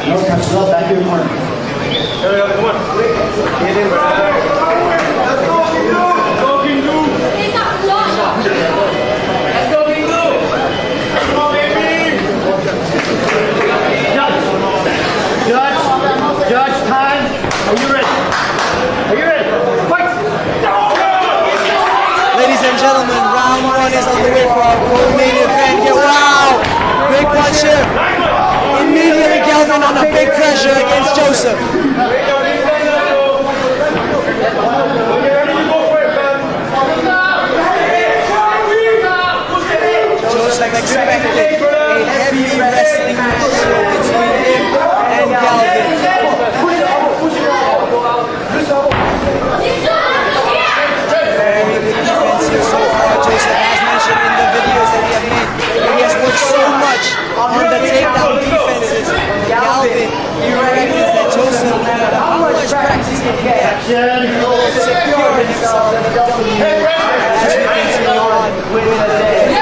No, catch it up, back in the corner. Come on. Get in, bro. Judge, time. Are you ready? Are you ready? Fight! Ladies and gentlemen, round one is on the way for our co-main event here. Wow! Big punch here. Immediately Galvin under big pressure against Joseph. Joseph expected a heavy wrestling match between him and Galvin. Very good defense here so far. Joseph has mentioned in the videos that we have made that he has worked so much on the takedown defenses. Galvin, he reckons that Joseph, no matter how much practice he gets, he will secure himself as we continue on with the day.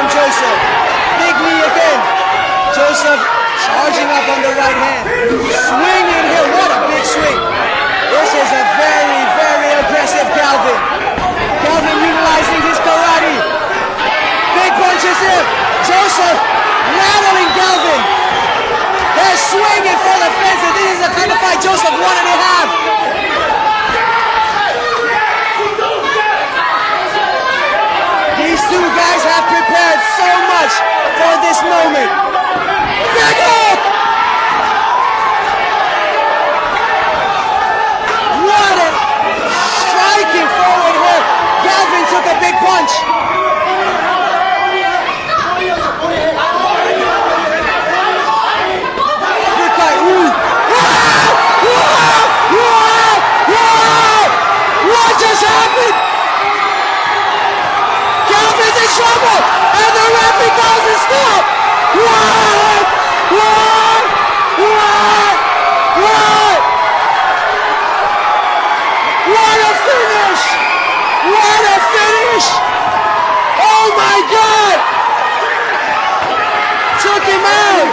Joseph, big knee again. Joseph charging up on the right hand. Swinging here, what a big swing. This is a very, very aggressive Galvin. Galvin utilizing his karate. Big punches here. Joseph rattling Galvin. They're swinging for the fences. This is the kind of fight Joseph wanted to have. These two guys have prepared so much for this moment. Big hook! What a striking forward here. Galvin took a big punch. What just happened? Galvin's in trouble, and the referee calls a stop. What? What a finish! What a finish! Oh my God! Took him out.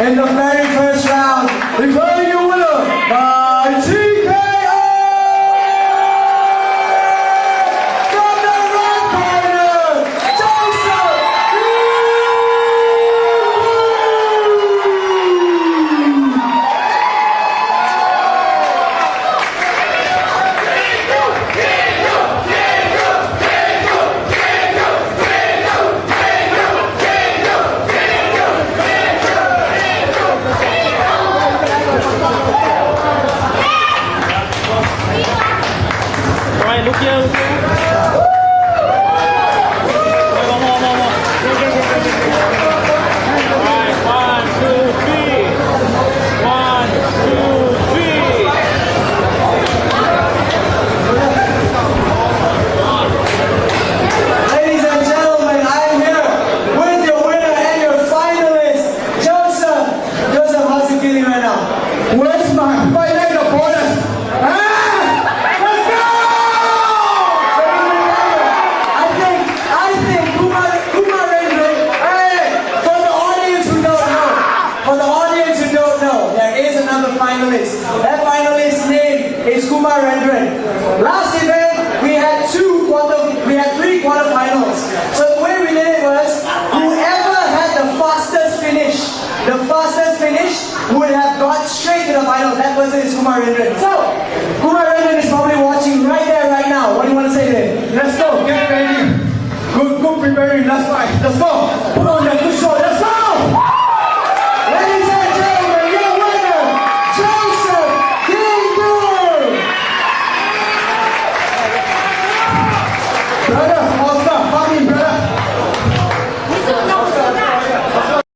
In the very first round, declaring your winner by TKO! From the red corner, Joseph! Look here. Ladies and gentlemen, I am here with your winner and your finalist, Joseph. Joseph, how's it feeling right now? Where's my fight night opponent? For the audience who don't know, another finalist. That finalist's name is Kumar Rendran. Last event, we had three quarterfinals. So the way we did it was, whoever had the fastest finish would have got straight to the final. That person is Kumar Rendran. So, Kumar Rendran is probably watching right there, right now. What do you want to say to him? Let's go, get ready. Good preparing, last fight. Let's go. Put on the good shoulder.